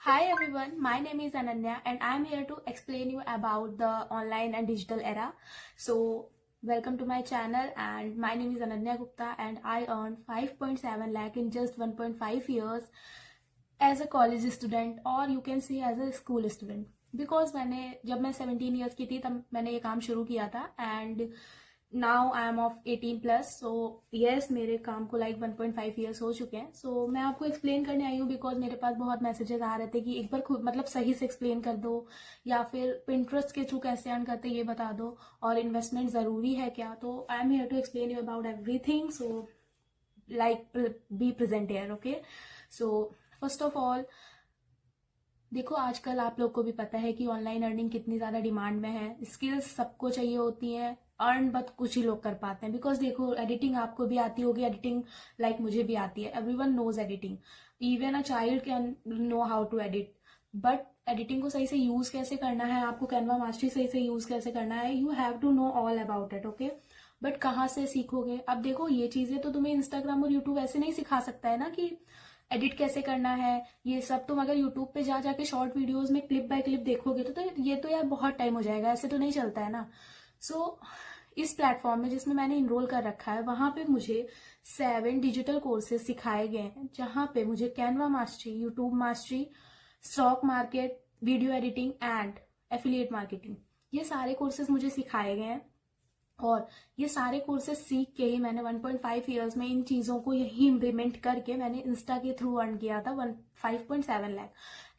Hi everyone, my name is Ananya and I'm here to explain you about the online and digital era. So, welcome to my channel and my name is Ananya Gupta and I earned 5.7 lakh in just 1.5 years as a college student or you can say as a school student. Because जब मैं 17 years की थी तब मैंने ये काम शुरू किया था and now I am of 18+, so yes मेरे काम को लाइक 1.5 ईयर्स हो चुके हैं. सो मैं आपको एक्सप्लेन करने आई हूँ बिकॉज मेरे पास बहुत मैसेजेस आ रहे थे कि एक बार खुद मतलब सही से एक्सप्लेन कर दो या फिर पिंटरेस्ट के थ्रू कैसे अर्न करते ये बता दो और इन्वेस्टमेंट ज़रूरी है क्या. तो I am here to explain you about everything. So like be present here. Okay, so first of all देखो, आजकल आप लोग को भी पता है कि ऑनलाइन अर्निंग कितनी ज़्यादा डिमांड में है. स्किल्स सबको चाहिए होती हैं, अर्न बट कुछ ही लोग कर पाते हैं. बिकॉज देखो, एडिटिंग आपको भी आती होगी, एडिटिंग लाइक मुझे भी आती है. Everyone knows editing, even a child can know how to edit. But editing को सही से यूज कैसे करना है, आपको कैनवा मास्टरी सही से यूज कैसे करना है, you have to know all about it. Okay, but कहाँ से सीखोगे? अब देखो, ये चीजें तो तुम्हें इंस्टाग्राम और यूट्यूब ऐसे नहीं सिखा सकता है ना कि एडिट कैसे करना है. ये सब तुम अगर यूट्यूब पे जाके शॉर्ट वीडियोस में क्लिप बाय क्लिप देखोगे तो ये तो यार बहुत टाइम हो जाएगा. ऐसे तो नहीं चलता है ना. सो इस प्लेटफॉर्म में जिसमें मैंने इनरोल कर रखा है वहां पे मुझे 7 डिजिटल कोर्सेज सिखाए गए हैं, जहां पे मुझे Canva mastery, YouTube mastery, stock market, video editing and affiliate marketing, ये सारे कोर्सेज मुझे सिखाए गए हैं. और ये सारे कोर्सेज सीख के ही मैंने 1.5 ईयर्स में इन चीज़ों को यही इम्प्लीमेंट करके मैंने इंस्टा के थ्रू अर्न किया था 5.7 लाख.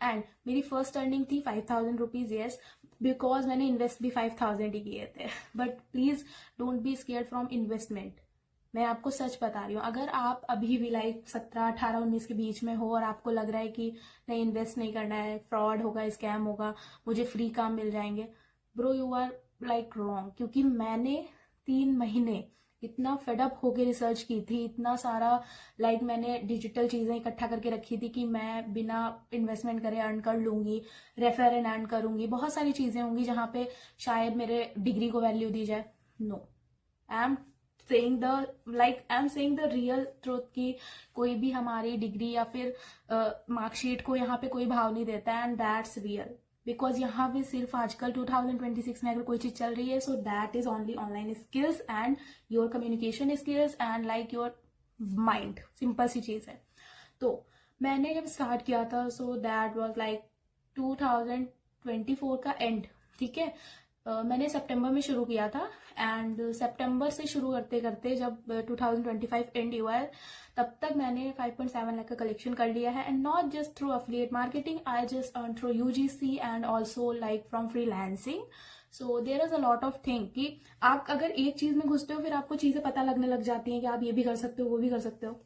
एंड मेरी फर्स्ट अर्निंग थी 5,000 रुपीज. येस, बिकॉज मैंने इन्वेस्ट भी 5,000 ही किए थे. But please don't be scared from investment. मैं आपको सच बता रही हूँ, अगर आप अभी भी लाइक 17, 18, 19 के बीच में हो और आपको लग रहा है कि नहीं इन्वेस्ट नहीं करना है, फ्रॉड होगा, स्कैम होगा, मुझे फ्री काम मिल जाएंगे, bro you are like wrong. क्योंकि मैंने 3 महीने इतना फेडअप होके रिसर्च की थी, इतना सारा लाइक मैंने डिजिटल चीजें इकट्ठा करके रखी थी कि मैं बिना इन्वेस्टमेंट करे अर्न कर लूंगी, रेफर एंड अर्न करूंगी, बहुत सारी चीजें होंगी जहां पे शायद मेरे डिग्री को वैल्यू दी जाए. No, I am saying the real truth कि कोई भी हमारी डिग्री या फिर मार्कशीट को यहाँ पे कोई भाव नहीं देता. And that's real. बिकॉज यहाँ पे सिर्फ आजकल 2026 में अगर कोई चीज चल रही है, so that is only online skills and your communication skills and like your mind. Simple सी चीज है. तो मैंने जब स्टार्ट किया था, सो दैट वाज लाइक 2024 का एंड. ठीक है, मैंने सितंबर में शुरू किया था एंड सितंबर से शुरू करते करते जब 2025 एंड हुआ है, तब तक मैंने 5.7 लाख का कलेक्शन कर लिया है. And not just through affiliate marketing, I just earn through UGC and also like from freelancing. So there is a lot of thing कि आप अगर एक चीज में घुसते हो फिर आपको चीजें पता लगने लग जाती हैं कि आप ये भी कर सकते हो, वो भी कर सकते हो.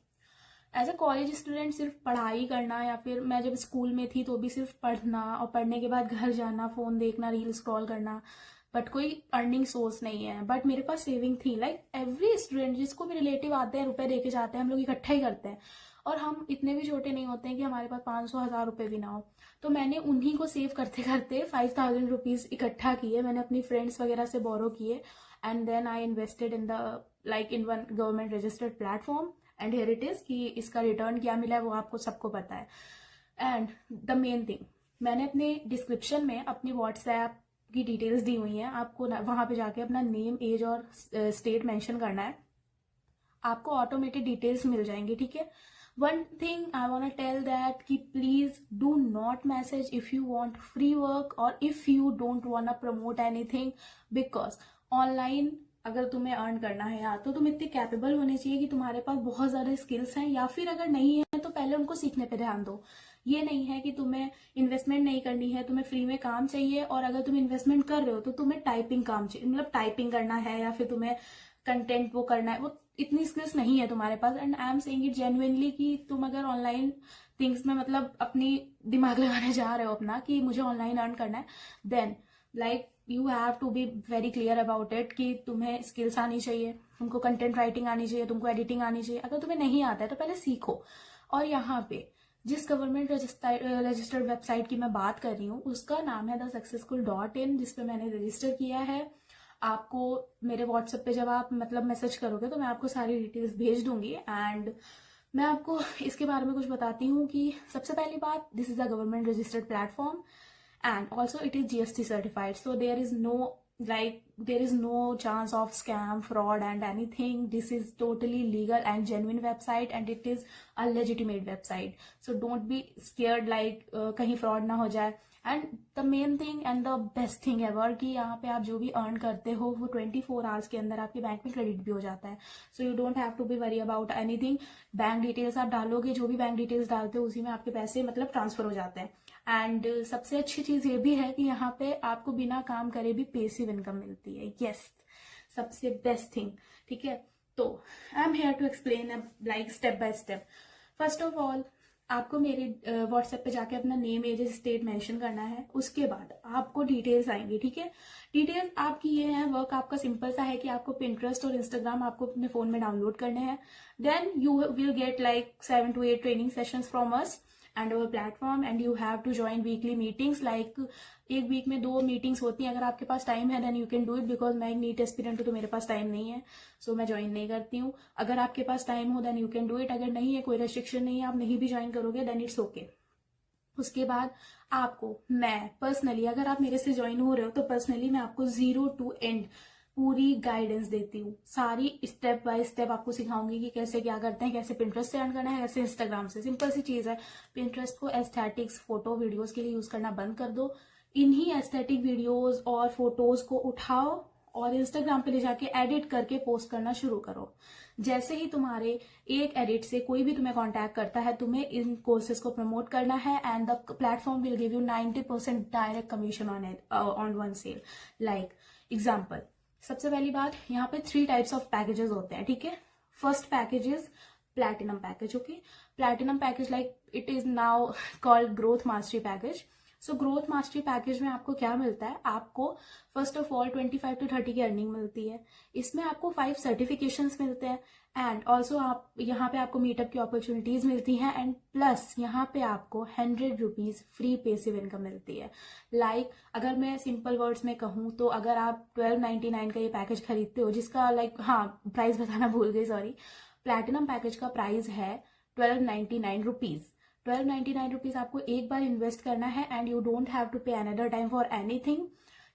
एज अ कॉलेज स्टूडेंट सिर्फ पढ़ाई करना, या फिर मैं जब स्कूल में थी तो भी सिर्फ पढ़ना और पढ़ने के बाद घर जाना, फोन देखना, रील स्क्रॉल करना, बट कोई अर्निंग सोर्स नहीं है. बट मेरे पास सेविंग थी. लाइक एवरी स्टूडेंट, जिसको भी रिलेटिव आते हैं रुपए देके जाते हैं, हम लोग इकट्ठा ही करते हैं. और हम इतने भी छोटे नहीं होते हैं कि हमारे पास 500-1,000 रुपए भी ना हो. तो मैंने उन्हीं को सेव करते करते 5,000 रुपीज इकट्ठा किए. मैंने अपनी फ्रेंड्स वगैरह से बोरो किए and then I invested in in one government registered platform. And here it is कि इसका रिटर्न क्या मिला है वो आपको सबको पता है. एंड द मेन थिंग, मैंने अपने डिस्क्रिप्शन में अपनी व्हाट्सएप की डिटेल्स दी हुई हैं. आपको वहां पे जाके अपना नेम, एज और स्टेट मेंशन करना है, आपको ऑटोमेटेड डिटेल्स मिल जाएंगे. ठीक है, one thing I want tell that कि please do not message if you want free work और if you don't want promote anything. Because online अगर तुम्हें अर्न करना है यार, तो तुम इतने कैपेबल होने चाहिए कि तुम्हारे पास बहुत ज्यादा स्किल्स हैं, या फिर अगर नहीं है तो पहले उनको सीखने पे ध्यान दो. ये नहीं है कि तुम्हें इन्वेस्टमेंट नहीं करनी है, तुम्हें फ्री में काम चाहिए, और अगर तुम इन्वेस्टमेंट कर रहे हो तो तुम्हें टाइपिंग काम चाहिए, मतलब टाइपिंग करना है या फिर तुम्हें कंटेंट वो करना है. वो इतनी स्किल्स नहीं है तुम्हारे पास. And I am saying it genuinely कि तुम अगर ऑनलाइन थिंग्स में मतलब अपनी दिमाग लगाने जा रहे हो अपना कि मुझे ऑनलाइन अर्न करना है, then like you have to be very clear about it कि तुम्हें स्किल्स आनी चाहिए, तुमको कंटेंट राइटिंग आनी चाहिए, तुमको एडिटिंग आनी चाहिए. अगर तुम्हें नहीं आता है तो पहले सीखो. और यहाँ पे जिस गवर्नमेंट रजिस्टर्ड वेबसाइट की मैं बात कर रही हूँ उसका नाम है thesuccessful.in, जिसपे मैंने रजिस्टर किया है. आपको मेरे व्हाट्सएप पे जब आप मतलब मैसेज करोगे तो मैं आपको सारी डिटेल्स भेज दूंगी. एंड मैं आपको इसके बारे में कुछ बताती हूँ कि सबसे पहली बात, this is a government registered platform and also it is GST certified, so there is no chance of scam, fraud and anything. This is totally legal and genuine website and it is a legitimate website, so don't be scared like कहीं fraud ना हो जाए. And the main thing and the best thing ever कि यहाँ पे आप जो भी अर्न करते हो वो 24 आवर्स के अंदर आपके बैंक में क्रेडिट भी हो जाता है. So you don't have to be worry about anything. Bank details आप डालोगे, जो भी बैंक डिटेल्स डालते हो उसी में आपके पैसे मतलब ट्रांसफर हो जाते हैं. एंड सबसे अच्छी चीज ये भी है कि यहाँ पे आपको बिना काम करे भी पेसिव इनकम मिलती है. यस, सबसे बेस्ट थिंग. ठीक है, तो I am here to explain like step by step. First of all आपको मेरे व्हाट्सएप पे जाके अपना नेम, एज, स्टेट मेंशन करना है. उसके बाद आपको डिटेल्स आएंगी. ठीक है, डिटेल्स आपकी ये है. वर्क आपका सिंपल सा है कि आपको पिंटरेस्ट और इंस्टाग्राम आपको अपने फोन में डाउनलोड करने हैं. Then you will get like 7 to 8 training sessions from us and our platform and you have to join weekly meetings. like एक वीक में 2 मीटिंग्स होती हैं. अगर आपके पास टाइम है then you can do it, because मैं एक नीट एस्पिरेंट हूँ तो मेरे पास टाइम नहीं है, सो मैं ज्वाइन नहीं करती हूँ. अगर आपके पास टाइम हो then you can do it. अगर नहीं है, कोई रेस्ट्रिक्शन नहीं है, आप नहीं भी ज्वाइन करोगे देन इट्स ओके. उसके बाद आपको मैं पर्सनली, अगर आप मेरे से ज्वाइन हो रहे हो तो पर्सनली मैं आपको 0 to end पूरी गाइडेंस देती हूँ. सारी स्टेप बाय स्टेप आपको सिखाऊंगी कि कैसे क्या करते हैं, कैसे पिंटरेस्ट से अर्न करना है, कैसे इंस्टाग्राम से. सिंपल सी चीज है. पिंटरेस्ट को एस्थेटिक्स, फोटो, वीडियोस के लिए यूज करना बंद कर दो. इन्हीं एस्थेटिक वीडियोस और फोटोज को उठाओ और इंस्टाग्राम पे ले जाके एडिट करके पोस्ट करना शुरू करो. जैसे ही तुम्हारे एक एडिट से कोई भी तुम्हें कांटेक्ट करता है, तुम्हें इन कोर्सेज को प्रमोट करना है and the platform will give you 90% direct commission on one sale. Like example, सबसे पहली बात, यहाँ पे 3 टाइप्स ऑफ पैकेजेस होते हैं. ठीक है, first package is platinum package. Okay, platinum package like it is now called growth mastery package. So growth mastery package में आपको क्या मिलता है? आपको फर्स्ट ऑफ ऑल 25 to 30 की अर्निंग मिलती है. इसमें आपको 5 सर्टिफिकेशंस मिलते हैं एंड ऑल्सो आप यहाँ पे आपको मीटअप की अपॉर्चुनिटीज मिलती हैं एंड प्लस यहाँ पे आपको 100 रुपीज फ्री पेसिव इनकम मिलती है. लाइक अगर मैं सिंपल वर्ड्स में कहूँ तो अगर आप 1299 का ये पैकेज खरीदते हो, जिसका प्राइस बताना भूल गई, सॉरी. प्लैटिनम पैकेज का प्राइस है 1299 रुपीज. 1299 रुपीज आपको एक बार इन्वेस्ट करना है and you don't have to pay another time for anything.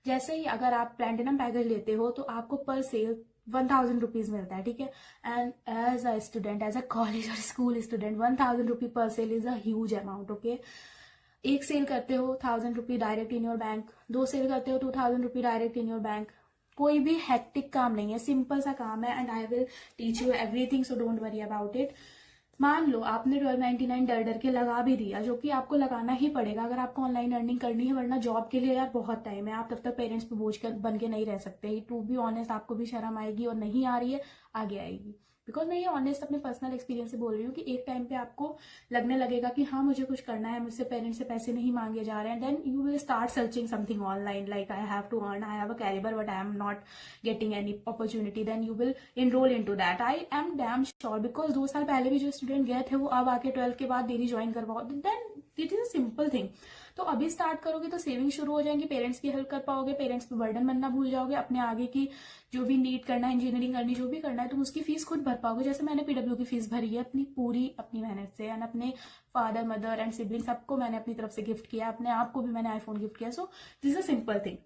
जैसे ही अगर आप प्लैटिनम पैकेज लेते हो तो आपको पर सेल 1000 रुपीज मिलता है. ठीक है, and as a student, as a college और school student, 1000 rupee per sale is a huge amount. Okay, एक सेल करते हो 1000 rupee direct in your bank, 2 sale करते हो 2000 rupee direct in your bank. कोई भी हेक्टिक काम नहीं है, सिंपल सा काम है and I will teach you everything, so don't worry about it. मान लो आपने 1299 डर डर के लगा भी दिया, जो कि आपको लगाना ही पड़ेगा अगर आपको ऑनलाइन अर्निंग करनी है, वरना जॉब के लिए यार बहुत टाइम है. आप तब तक पेरेंट्स पे बोझ बन के नहीं रह सकते. टू बी ऑनेस्ट, आपको भी शर्म आएगी और नहीं आ रही है, आगे आएगी. बिकॉज मैं ये ऑनेस्ट अपने पर्सनल एक्सपीरियंस से बोल रही हूँ कि एक टाइम पे आपको लगने लगेगा कि हाँ मुझे कुछ करना है, मुझसे पेरेंट्स से पैसे नहीं मांगे जा रहे हैं. Then you will start searching something online like I have to earn, I have a calibre but I am not getting any opportunity. Then you will enrol in to that. I am damn sure, because 2 साल पहले भी जो student गए थे वो अब आके 12 के बाद डेली ज्वाइन करवाओ. Then it is a simple thing. तो अभी स्टार्ट करोगे तो सेविंग शुरू हो जाएंगी, पेरेंट्स की हेल्प कर पाओगे, पेरेंट्स पे बर्डन बनना भूल जाओगे. अपने आगे की जो भी नीट करना है, इंजीनियरिंग करनी, जो भी करना है, तुम उसकी फीस खुद भर पाओगे. जैसे मैंने पीडब्ल्यू की फीस भरी है अपनी मेहनत से एंड अपने फादर, मदर एंड सिबलिंग सबको मैंने अपनी तरफ से गिफ्ट किया, अपने आप को भी मैंने आईफोन गिफ्ट किया. So this is a simple thing.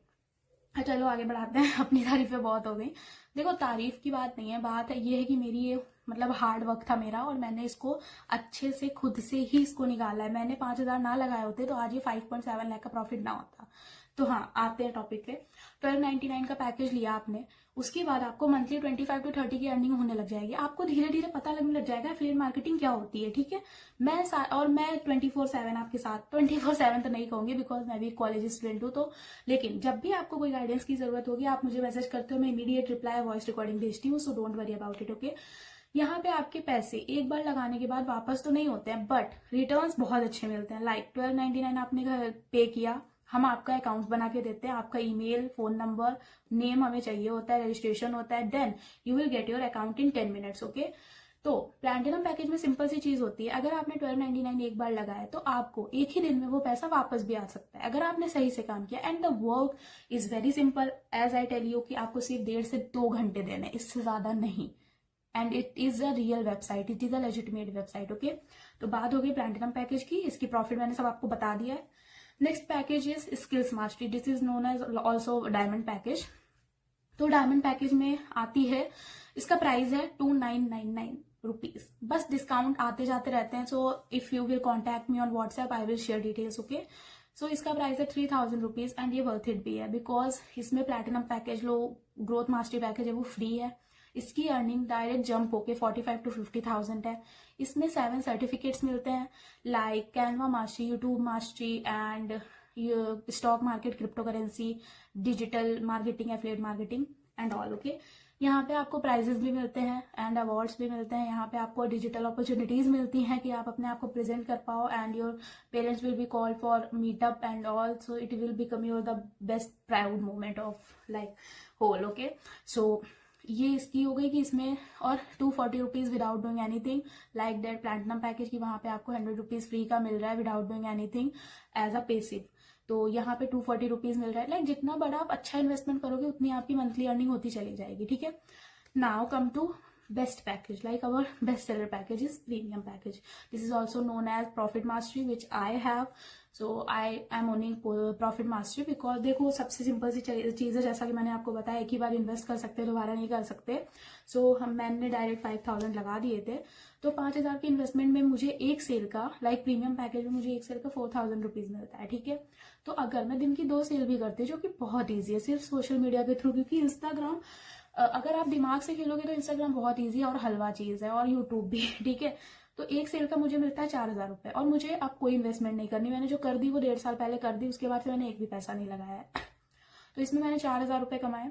चलो आगे बढ़ाते हैं. अपनी तारीफें बहुत हो गई. देखो, तारीफ की बात नहीं है, बात ये है कि मेरी ये मतलब हार्ड वर्क था मेरा और मैंने इसको अच्छे से खुद से ही इसको निकाला है. मैंने 5000 ना लगाए होते तो आज ये 5.7 लाख का प्रॉफिट ना होता. तो हाँ, आते हैं टॉपिक पे. 1299 का पैकेज लिया आपने, उसके बाद आपको मंथली 25 to 30 की अर्निंग होने लग जाएगी. आपको धीरे धीरे पता लगने लग जाएगा एफिलिएट मार्केटिंग क्या होती है. ठीक है, मैं 24/7 आपके साथ, 24/7 तो नहीं कहूंगी बिकॉज मैं भी कॉलेज स्टूडेंट हूँ. तो लेकिन जब भी आपको कोई गाइडेंस की जरूरत होगी आप मुझे मैसेज करते हो, मैं इमीडिएट रिप्लाई वॉइस रिकॉर्डिंग भेजती हूँ. So don't worry about it. Okay, यहाँ पे आपके पैसे एक बार लगाने के बाद वापस तो नहीं होते हैं बट रिटर्न्स बहुत अच्छे मिलते हैं. लाइक 1299 आपने पे किया, हम आपका अकाउंट बना के देते हैं, आपका ईमेल, फोन नंबर, नेम हमें चाहिए होता है, रजिस्ट्रेशन होता है, then you will get your account in 10 minutes. Okay, तो प्लैटिनम पैकेज में सिंपल सी चीज होती है, अगर आपने 1299 एक बार लगाया तो आपको एक ही दिन में वो पैसा वापस भी आ सकता है अगर आपने सही से काम किया. And the work is very simple, as I tell you कि आपको सिर्फ 1.5 से 2 घंटे देने, इससे ज्यादा नहीं. And it is a real website, it is a legitimate website. Okay, तो बात हो गई प्लैटिनम पैकेज की, इसकी प्रॉफिट मैंने सब आपको बता दिया है। Next package is skills mastery, this is known as also diamond package. तो डायमंड पैकेज में आती है, इसका प्राइस है 2999 रुपीज। बस डिस्काउंट आते जाते रहते हैं, so if you will contact me on WhatsApp I will share details. Okay, so इसका प्राइस है 3000 रुपीज एंड ये वर्थ इट भी है, बिकॉज इसमें प्लैटिनम पैकेज लो, ग्रोथ मास्टरी पैकेज है वो फ्री है। इसकी अर्निंग डायरेक्ट जंप होके 45 to 50,000 है। इसमें 7 सर्टिफिकेट्स मिलते हैं, like Canva mastery, YouTube mastery and stock market, crypto currency, digital marketing, affiliate marketing and all. Okay, यहाँ पे आपको प्राइजेस भी मिलते हैं एंड अवार्ड्स भी मिलते हैं। यहाँ पे आपको डिजिटल अपॉर्चुनिटीज मिलती हैं कि आप अपने आप को प्रेजेंट कर पाओ and your parents will be called for meetup and all, so it will become your the best proud moment of like whole. Okay, so ये इसकी हो गई कि इसमें, और 240 rupees without doing anything, like that platinum package की वहां पे आपको 100 रुपीज फ्री का मिल रहा है without doing anything as a passive. तो यहाँ पे 240 रुपीज मिल रहा है। लाइक जितना बड़ा आप अच्छा इन्वेस्टमेंट करोगे उतनी आपकी मंथली अर्निंग होती चली जाएगी। ठीक है, now come to best package, like our best seller package is premium package. This is also known as profit mastery, which I have. So I am owning profit mastery because देखो सबसे simple सी चीज है, जैसा कि मैंने आपको बताया, एक ही बार इन्वेस्ट कर सकते हैं, दोबारा नहीं कर सकते। मैंने डायरेक्ट 5000 लगा दिए थे, तो 5000 के इन्वेस्टमेंट में मुझे एक सेल का, लाइक प्रीमियम पैकेज में मुझे एक सेल का 4000 रुपीज मिलता है। ठीक है, तो अगर मैं दिन की 2 सेल भी करती हूँ, जो कि बहुत ईजी है सिर्फ सोशल मीडिया के थ्रू, क्योंकि इंस्टाग्राम अगर आप दिमाग से खेलोगे तो इंस्टाग्राम बहुत इजी और हलवा चीज है, और यूट्यूब भी। ठीक है, तो एक सेल का मुझे मिलता है 4000 रुपए, और मुझे अब कोई इन्वेस्टमेंट नहीं करनी। मैंने जो कर दी वो 1.5 साल पहले कर दी, उसके बाद से मैंने एक भी पैसा नहीं लगाया है। तो इसमें मैंने 4000 रुपए कमाए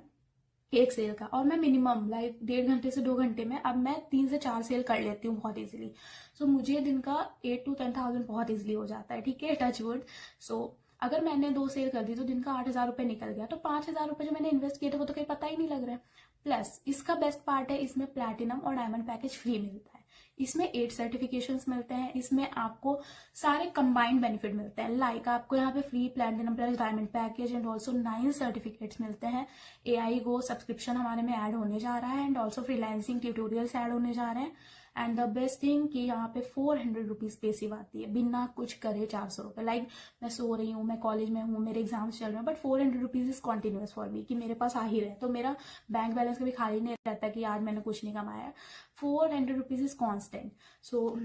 एक सेल का, और मैं मिनिमम लाइक 1.5 घंटे से 2 घंटे में अब मैं 3 से 4 सेल कर लेती हूँ बहुत इजीली। सो मुझे दिन का 8 to 10,000 बहुत इजीली हो जाता है। ठीक है, टच वुड। सो अगर मैंने 2 सेल कर दी तो दिन का 8000 रुपए निकल गया, तो 5000 रुपए जो मैंने इन्वेस्ट किए थे वो तो कहीं पता ही नहीं लग रहा है। प्लस इसका बेस्ट पार्ट है, इसमें प्लैटिनम और डायमंड पैकेज फ्री मिलता है। इसमें 8 सर्टिफिकेशंस मिलते हैं, इसमें आपको सारे कंबाइंड बेनिफिट मिलते हैं, लाइक आपको यहाँ पे free platinum plus diamond package and also 9 certificates मिलते हैं। AI गो सब्सक्रिप्शन हमारे में ऐड होने जा रहा है and also freelancing tutorials add होने जा रहे हैं। एंड द बेस्ट थिंग कि यहाँ पे 400 रुपीज पेसिव आती है बिना कुछ करे, 400 रुपए। लाइक मैं सो रही हूँ, मैं कॉलेज में हूँ, मेरे एग्जाम्स चल रहे हैं, but 400 rupees is continuous for me, कि मेरे पास आ ही रहे, तो मेरा बैंक बैलेंस कभी खाली नहीं रहता कि आज मैंने कुछ नहीं कमाया। 400 rupees is constant. So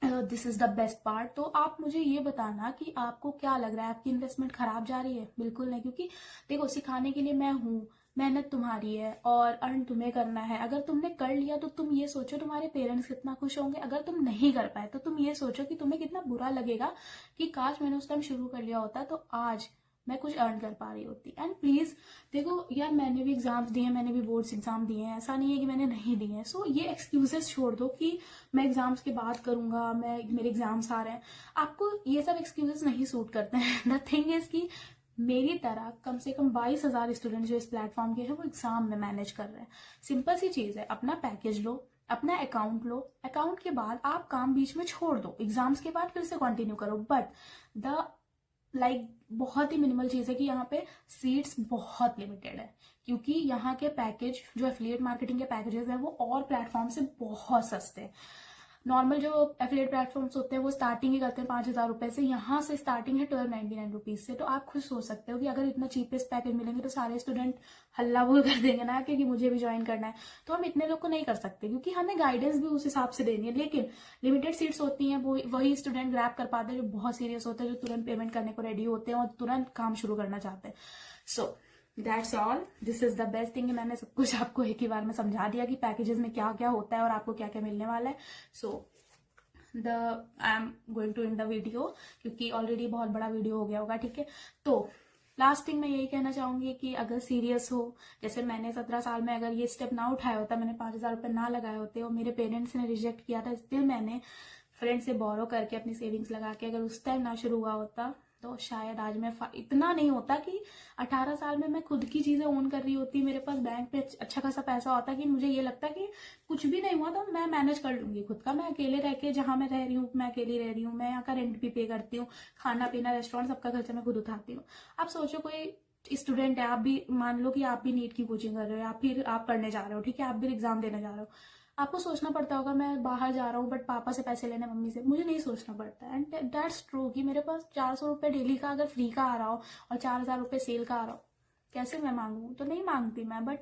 this is the best part. तो आप मुझे ये बताना कि आपको क्या लग रहा है, आपकी इन्वेस्टमेंट खराब जा रही है? बिल्कुल नहीं, क्योंकि देखो सिखाने के लिए मैं हूँ, मेहनत तुम्हारी है और अर्न तुम्हें करना है। अगर तुमने कर लिया तो तुम ये सोचो तुम्हारे पेरेंट्स कितना खुश होंगे, अगर तुम नहीं कर पाए तो तुम ये सोचो कि तुम्हें कितना बुरा लगेगा कि काश मैंने उस टाइम शुरू कर लिया होता तो आज मैं कुछ अर्न कर पा रही होती। एंड प्लीज देखो यार, मैंने भी एग्जाम्स दिए हैं, मैंने भी बोर्ड्स एग्जाम दिए हैं, ऐसा नहीं है कि मैंने नहीं दिए हैं। सो ये एक्सक्यूजेस छोड़ दो कि मैं एग्जाम्स के बाद करूंगा, मेरे एग्जाम्स आ रहे हैं, आपको ये सब एक्सक्यूजेस नहीं सूट करते हैं। द थिंग इज कि मेरी तरह कम से कम 22,000 स्टूडेंट जो इस प्लेटफॉर्म के हैं वो एग्जाम में मैनेज कर रहे हैं। सिंपल सी चीज है, अपना पैकेज लो, अपना अकाउंट लो, अकाउंट के बाद आप काम बीच में छोड़ दो, एग्जाम्स के बाद फिर से कंटिन्यू करो। बट द बहुत ही मिनिमल चीज है कि यहाँ पे सीट्स बहुत लिमिटेड है, क्योंकि यहाँ के पैकेज जो एफिलिएट मार्केटिंग के पैकेजेस हैं वो और प्लेटफॉर्म से बहुत सस्ते हैं। नॉर्मल जो एफिलिएट प्लेटफॉर्म्स होते हैं वो स्टार्टिंग ही करते हैं 5,000 रुपए से, यहाँ से स्टार्टिंग है 1299 रुपीज से। तो आप खुद सोच सकते हो कि अगर इतना चीपेस्ट पैकेज मिलेंगे तो सारे स्टूडेंट हल्ला बोल कर देंगे ना, क्योंकि मुझे भी ज्वाइन करना है। तो हम इतने लोग को नहीं कर सकते, क्योंकि हमें गाइडेंस भी उस हिसाब से देनी है। लेकिन लिमिटेड सीट्स होती हैं, वही स्टूडेंट ग्रैब कर पाते हैं जो बहुत सीरियस होते हैं, जो तुरंत पेमेंट करने को रेडी होते हैं और तुरंत काम शुरू करना चाहते हैं। So that's all, this is the best thing. मैंने सब कुछ आपको एक ही बार में समझा दिया कि पैकेजेस में क्या क्या होता है और आपको क्या क्या मिलने वाला है। So I am going to in the video, क्योंकि ऑलरेडी बहुत बड़ा वीडियो हो गया होगा। ठीक है, तो लास्ट थिंग मैं यही कहना चाहूंगी कि अगर सीरियस हो, जैसे मैंने 17 साल में अगर ये स्टेप ना उठाया होता, मैंने 5,000 रुपए ना लगाए होते और मेरे पेरेंट्स ने रिजेक्ट किया था, स्टिल मैंने फ्रेंड से बोरो करके अपनी सेविंग्स लगा के अगर उस टाइम ना शुरू हुआ होता तो शायद आज मैं इतना नहीं होता कि 18 साल में मैं खुद की चीजें ओन कर रही होती, मेरे पास बैंक पे अच्छा खासा पैसा होता कि मुझे ये लगता कि कुछ भी नहीं हुआ तो मैं मैनेज कर लूंगी खुद का। मैं अकेले रह के, जहां मैं रह रही हूँ मैं अकेली रह रही हूँ, मैं यहाँ का रेंट भी पे करती हूँ, खाना पीना रेस्टोरेंट सबका खर्चा मैं खुद उठाती हूँ। आप सोचो कोई स्टूडेंट है, आप भी मान लो कि आप भी नीट की कोचिंग कर रहे हो या फिर आप पढ़ने जा रहे हो, ठीक है, आप भी एग्जाम देने जा रहे हो, आपको सोचना पड़ता होगा मैं बाहर जा रहा हूँ बट पापा से पैसे लेने मम्मी से, मुझे नहीं सोचना पड़ता। एंड दैट्स ट्रू कि मेरे पास 400 रुपये डेली का अगर फ्री का आ रहा हो और 4,000 रुपये सेल का आ रहा हो, कैसे मैं मांगू? तो नहीं मांगती मैं। बट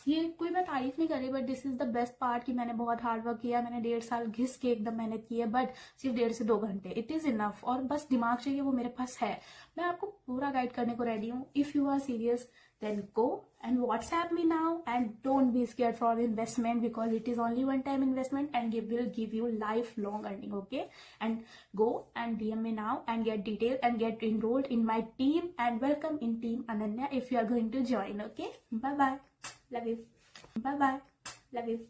ये कोई मैं तारीफ नहीं कर रही, but this is the best part कि मैंने बहुत हार्ड वर्क किया, मैंने 1.5 साल घिस के एकदम मेहनत की है। बट सिर्फ 1.5 से 2 घंटे इट इज इनफ, और बस दिमाग चाहिए, वो मेरे पास है। मैं आपको पूरा गाइड करने को रेडी हूँ। If you are serious then go and WhatsApp me now, and don't be scared for the investment because it is only one time investment and it will give you lifelong earning. Okay, and go and DM me now and get details and get enrolled in my team, and welcome in Team Ananya if you are going to join. Okay, bye bye, love you, bye bye, love you.